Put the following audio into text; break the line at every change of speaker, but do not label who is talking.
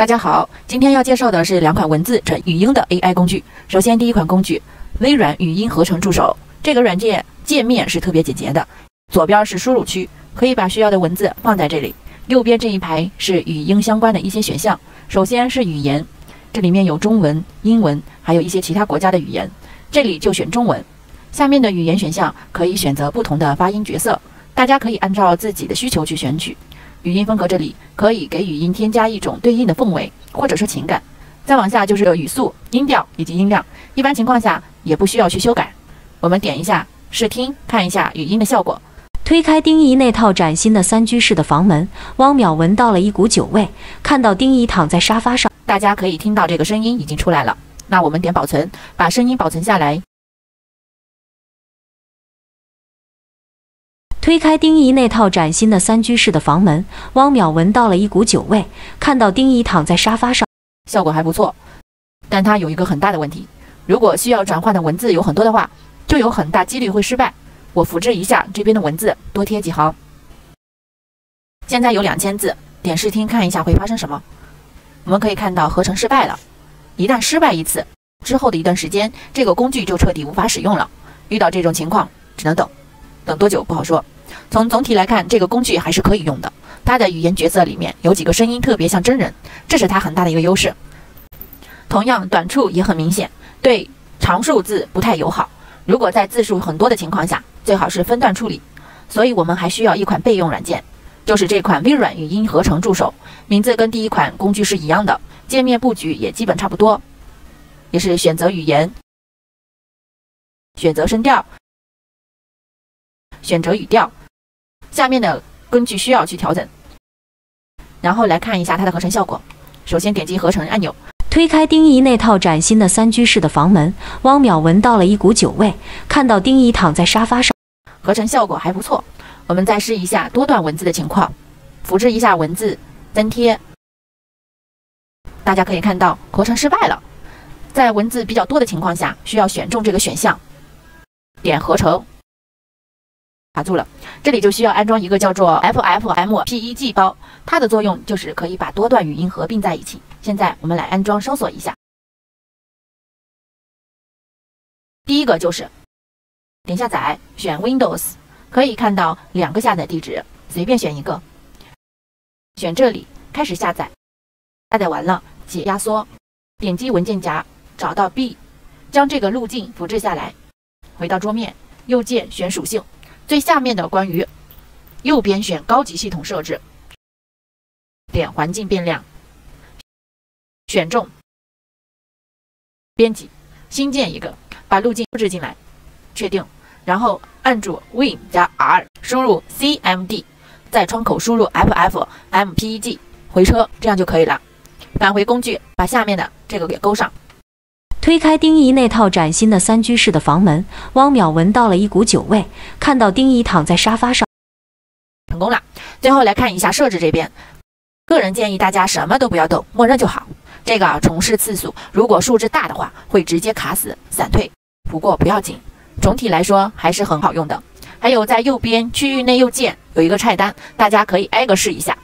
大家好，今天要介绍的是两款文字成语音的 AI 工具。首先，第一款工具，微软语音合成助手。这个软件界面是特别简洁的，左边是输入区，可以把需要的文字放在这里。右边这一排是语音相关的一些选项。首先是语言，这里面有中文、英文，还有一些其他国家的语言。这里就选中文。下面的语言选项可以选择不同的发音角色，大家可以按照自己的需求去选取。语音风格这里可以给语音添加一种对应的氛围或者是情感。再往下就是语速、音调以及音量，一般情况下也不需要去修改。我们点一下试听，看一下语音的效果。
推开丁仪那套崭新的3居室的房门，汪淼闻到了一股酒味，看到丁仪躺在沙发上，
大家可以听到这个声音已经出来了。那我们点保存，把声音保存下来。
推开丁仪那套崭新的3居室的房门，汪淼闻到了一股酒味，看到丁仪躺在沙发上，
效果还不错，但它有一个很大的问题，如果需要转换的文字有很多的话，就有很大几率会失败。我复制一下这边的文字，多贴几行。现在有2000字，点试听看一下会发生什么。我们可以看到合成失败了。一旦失败一次之后的一段时间，这个工具就彻底无法使用了。遇到这种情况只能等多久不好说。从总体来看，这个工具还是可以用的。它的语言角色里面有几个声音特别像真人，这是它很大的一个优势。同样短处也很明显，对长数字不太友好。如果在字数很多的情况下，最好是分段处理。所以我们还需要一款备用软件，就是这款微软语音合成助手。名字跟第一款工具是一样的，界面布局也基本差不多，也是选择语言、选择声调、选择语调，下面的根据需要去调整。然后来看一下它的合成效果。首先点击合成按钮，
推开丁仪那套崭新的3居室的房门，汪淼闻到了一股酒味，看到丁仪躺在沙发上，
合成效果还不错。我们再试一下多段文字的情况，复制一下文字增贴。大家可以看到合成失败了。在文字比较多的情况下，需要选中这个选项，点合成，卡住了。这里就需要安装一个叫做 FFmpeg 包，它的作用就是可以把多段语音合并在一起。现在我们来安装搜索一下。第一个就是点下载，选 Windows， 可以看到2个下载地址，随便选一个，选这里开始下载。下载完了解压缩，点击文件夹找到 B， 将这个路径复制下来，回到桌面，右键选属性，最下面的关于，右边选高级系统设置，点环境变量，选中，编辑，新建一个，把路径复制进来，确定，然后按住 Win 加 R， 输入 CMD， 在窗口输入 FFmpeg， 回车，这样就可以了。返回工具，把下面的这个给勾上。
推开丁仪那套崭新的3居室的房门，汪淼闻到了一股酒味，看到丁仪躺在沙发上，
成功了。最后来看一下设置这边，个人建议大家什么都不要动，默认就好。这个重试次数，如果数值大的话，会直接卡死闪退，不过不要紧，总体来说还是很好用的。还有在右边区域内右键有一个菜单，大家可以挨个试一下。